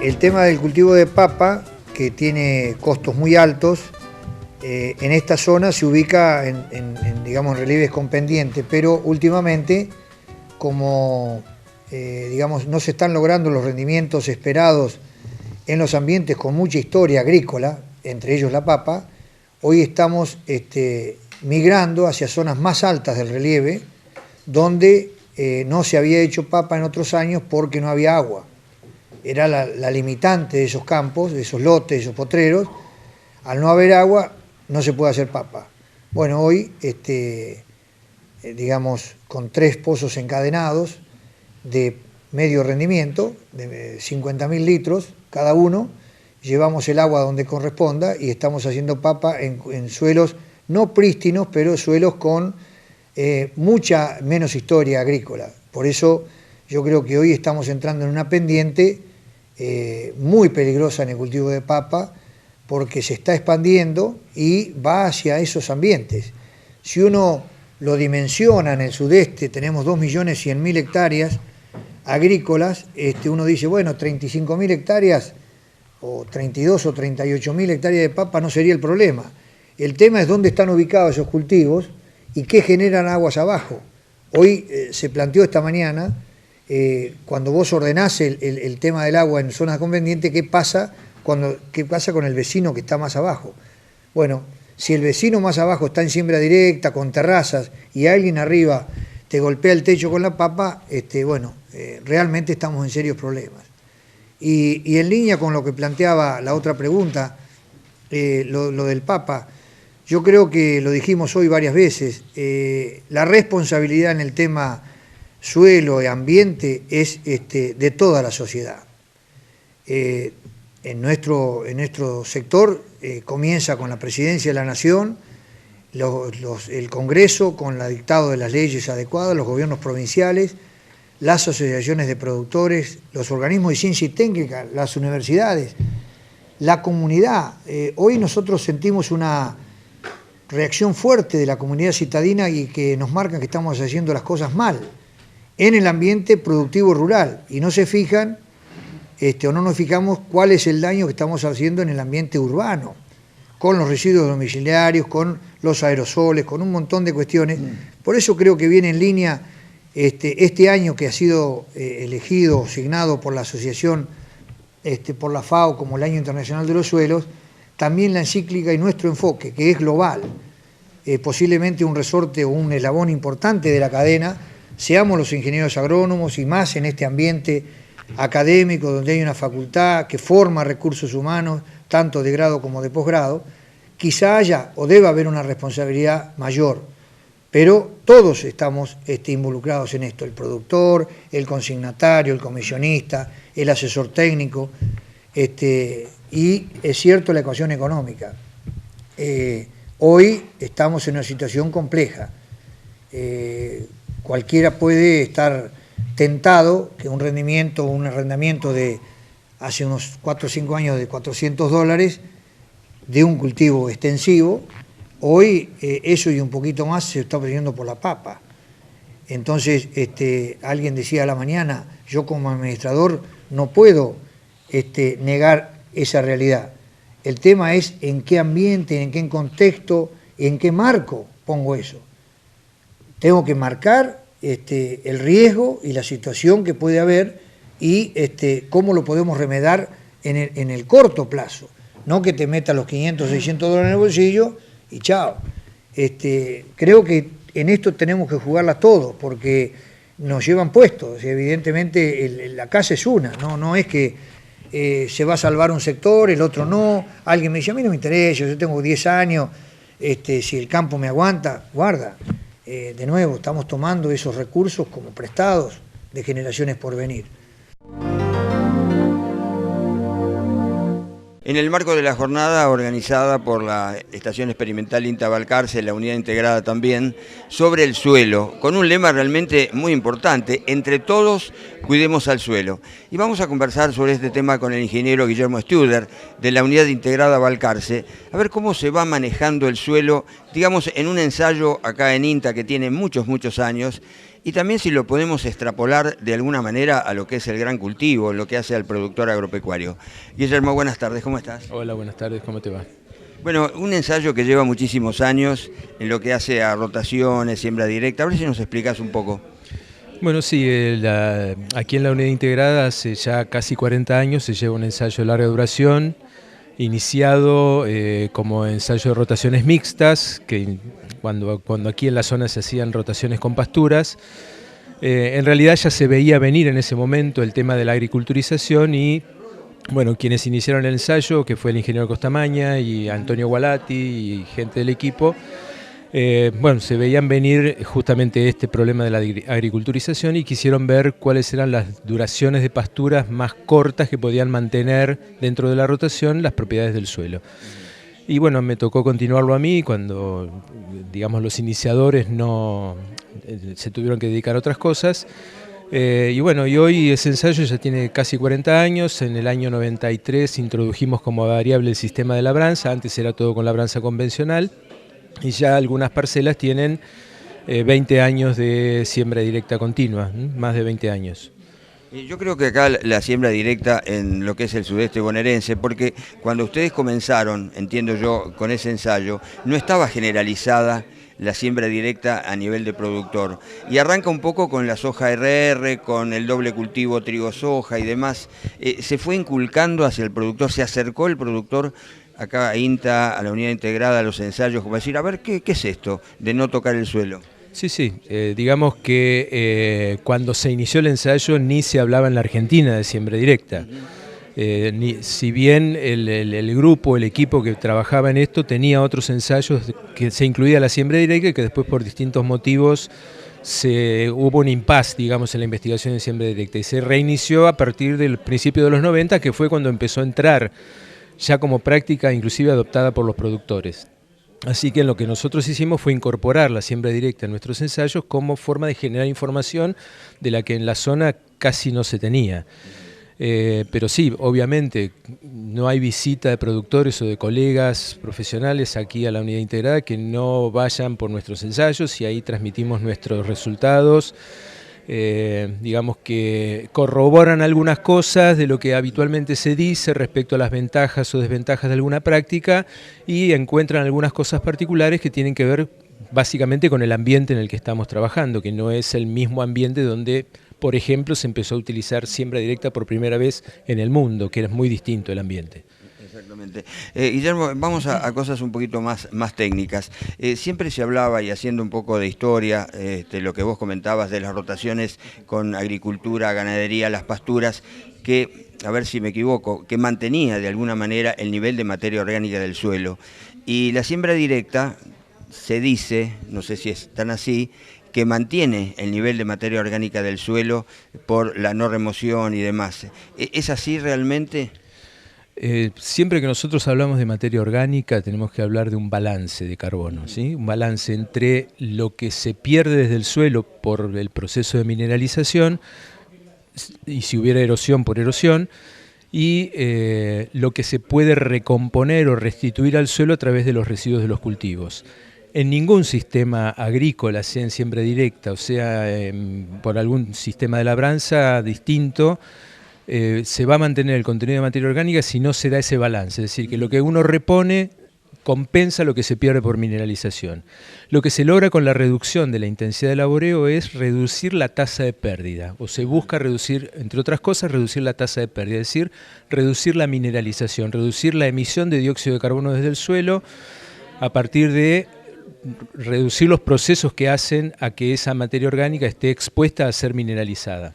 El tema del cultivo de papa, que tiene costos muy altos, en esta zona se ubica digamos, en relieves con pendiente, pero últimamente, como digamos, no se están logrando los rendimientos esperados en los ambientes con mucha historia agrícola, entre ellos la papa, hoy estamos migrando hacia zonas más altas del relieve, donde no se había hecho papa en otros años porque no había agua. Era la limitante de esos campos, de esos lotes, de esos potreros. Al no haber agua, no se puede hacer papa. Bueno, hoy, digamos, con 3 pozos encadenados de medio rendimiento, de 50.000 litros cada uno, llevamos el agua donde corresponda y estamos haciendo papa en suelos no prístinos, pero suelos con mucha menos historia agrícola. Por eso yo creo que hoy estamos entrando en una pendiente muy peligrosa en el cultivo de papa, porque se está expandiendo y va hacia esos ambientes. Si uno lo dimensiona en el sudeste, tenemos 2.100.000 hectáreas agrícolas, uno dice, bueno, 35.000 hectáreas o 32 o 38.000 hectáreas de papa no sería el problema. El tema es dónde están ubicados esos cultivos y qué generan aguas abajo. Hoy se planteó esta mañana, cuando vos ordenás el tema del agua en zonas con pendiente, ¿qué pasa con el vecino que está más abajo? Bueno, si el vecino más abajo está en siembra directa, con terrazas, y alguien arriba te golpea el techo con la papa, realmente estamos en serios problemas. Y en línea con lo que planteaba la otra pregunta, lo del papa, yo creo que lo dijimos hoy varias veces, la responsabilidad en el tema suelo y ambiente es de toda la sociedad. En nuestro sector comienza con la Presidencia de la Nación, el Congreso con el dictado de las leyes adecuadas, los gobiernos provinciales, las asociaciones de productores, los organismos de ciencia y técnica, las universidades, la comunidad. Hoy nosotros sentimos una reacción fuerte de la comunidad citadina y que nos marcan que estamos haciendo las cosas mal en el ambiente productivo rural y no se fijan o no nos fijamos cuál es el daño que estamos haciendo en el ambiente urbano, con los residuos domiciliarios, con los aerosoles, con un montón de cuestiones. Por eso creo que viene en línea este año que ha sido elegido, asignado por la asociación, por la FAO como el Año Internacional de los Suelos, también la encíclica y nuestro enfoque, que es global. Posiblemente un resorte o un eslabón importante de la cadena, seamos los ingenieros agrónomos y más en este ambiente académico donde hay una facultad que forma recursos humanos, tanto de grado como de posgrado, quizá haya o deba haber una responsabilidad mayor, pero todos estamos involucrados en esto, el productor, el consignatario, el comisionista, el asesor técnico, y es cierto la ecuación económica. Hoy estamos en una situación compleja. Cualquiera puede estar tentado que un arrendamiento de hace unos 4 o 5 años de $400 de un cultivo extensivo, hoy eso y un poquito más se está ofreciendo por la papa. Entonces, alguien decía a la mañana, yo como administrador no puedo negar esa realidad. El tema es en qué ambiente, en qué contexto, en qué marco pongo eso. Tengo que marcar el riesgo y la situación que puede haber y cómo lo podemos remediar en el corto plazo. No que te metas los 500, $600 en el bolsillo y chao. Creo que en esto tenemos que jugarla todos porque nos llevan puestos. Evidentemente la casa es una, no es que se va a salvar un sector, el otro no. Alguien me dice, a mí no me interesa, yo tengo 10 años, si el campo me aguanta, guarda. De nuevo, estamos tomando esos recursos como prestados de generaciones por venir. En el marco de la jornada organizada por la Estación Experimental INTA Balcarce, la unidad integrada también, sobre el suelo, con un lema realmente muy importante, entre todos cuidemos al suelo. Y vamos a conversar sobre este tema con el ingeniero Guillermo Studer, de la unidad integrada Balcarce, a ver cómo se va manejando el suelo, digamos, en un ensayo acá en INTA que tiene muchos años, y también si lo podemos extrapolar de alguna manera a lo que es el gran cultivo, lo que hace al productor agropecuario. Guillermo, buenas tardes, ¿cómo estás? Hola, buenas tardes, ¿cómo te va? Bueno, un ensayo que lleva muchísimos años en lo que hace a rotaciones, siembra directa. A ver si nos explicás un poco. Bueno, sí, aquí en la unidad integrada hace ya casi 40 años se lleva un ensayo de larga duración, iniciado como ensayo de rotaciones mixtas, que cuando aquí en la zona se hacían rotaciones con pasturas, en realidad ya se veía venir en ese momento el tema de la agriculturización y bueno, quienes iniciaron el ensayo, que fue el ingeniero Costamaña y Antonio Gualati y gente del equipo, bueno, se veían venir justamente este problema de la agriculturización y quisieron ver cuáles eran las duraciones de pasturas más cortas que podían mantener dentro de la rotación las propiedades del suelo. Y bueno, me tocó continuarlo a mí cuando, digamos, los iniciadores se tuvieron que dedicar a otras cosas. Y bueno, y hoy ese ensayo ya tiene casi 40 años. En el año 93 introdujimos como variable el sistema de labranza, antes era todo con labranza convencional, y ya algunas parcelas tienen 20 años de siembra directa continua, más de 20 años. Yo creo que acá la siembra directa en lo que es el sudeste bonaerense, porque cuando ustedes comenzaron, entiendo yo, con ese ensayo, no estaba generalizada la siembra directa a nivel de productor. Y arranca un poco con la soja RR, con el doble cultivo trigo-soja y demás. Se fue inculcando hacia el productor, se acercó el productor acá a INTA, a la unidad integrada, a los ensayos, como decir, a ver, ¿qué es esto de no tocar el suelo? Sí, sí, digamos que cuando se inició el ensayo ni se hablaba en la Argentina de siembra directa. Si bien el grupo, el equipo que trabajaba en esto tenía otros ensayos que se incluía la siembra directa y que después por distintos motivos hubo un impasse, digamos, en la investigación de siembra directa y se reinició a partir del principio de los 90, que fue cuando empezó a entrar ya como práctica inclusive adoptada por los productores. Así que lo que nosotros hicimos fue incorporar la siembra directa en nuestros ensayos como forma de generar información de la que en la zona casi no se tenía. Pero sí, obviamente, no hay visita de productores o de colegas profesionales aquí a la unidad integrada que no vayan por nuestros ensayos y ahí transmitimos nuestros resultados. Digamos que corroboran algunas cosas de lo que habitualmente se dice respecto a las ventajas o desventajas de alguna práctica y encuentran algunas cosas particulares que tienen que ver básicamente con el ambiente en el que estamos trabajando, que no es el mismo ambiente donde, por ejemplo, se empezó a utilizar siembra directa por primera vez en el mundo, que era muy distinto el ambiente. Exactamente. Guillermo, vamos a cosas un poquito más técnicas. Siempre se hablaba, y haciendo un poco de historia, lo que vos comentabas de las rotaciones con agricultura, ganadería, las pasturas, que, a ver si me equivoco, que mantenía de alguna manera el nivel de materia orgánica del suelo. Y la siembra directa se dice, no sé si es tan así, que mantiene el nivel de materia orgánica del suelo por la no remoción y demás. ¿Es así realmente? Siempre que nosotros hablamos de materia orgánica tenemos que hablar de un balance de carbono, ¿sí? Un balance entre lo que se pierde desde el suelo por el proceso de mineralización y si hubiera erosión por erosión y lo que se puede recomponer o restituir al suelo a través de los residuos de los cultivos. En ningún sistema agrícola, sea en siembra directa o sea por algún sistema de labranza distinto, se va a mantener el contenido de materia orgánica si no se da ese balance, es decir, que lo que uno repone compensa lo que se pierde por mineralización. Lo que se logra con la reducción de la intensidad de laboreo es reducir la tasa de pérdida, o se busca reducir, entre otras cosas, reducir la tasa de pérdida, es decir, reducir la mineralización, reducir la emisión de dióxido de carbono desde el suelo a partir de reducir los procesos que hacen a que esa materia orgánica esté expuesta a ser mineralizada.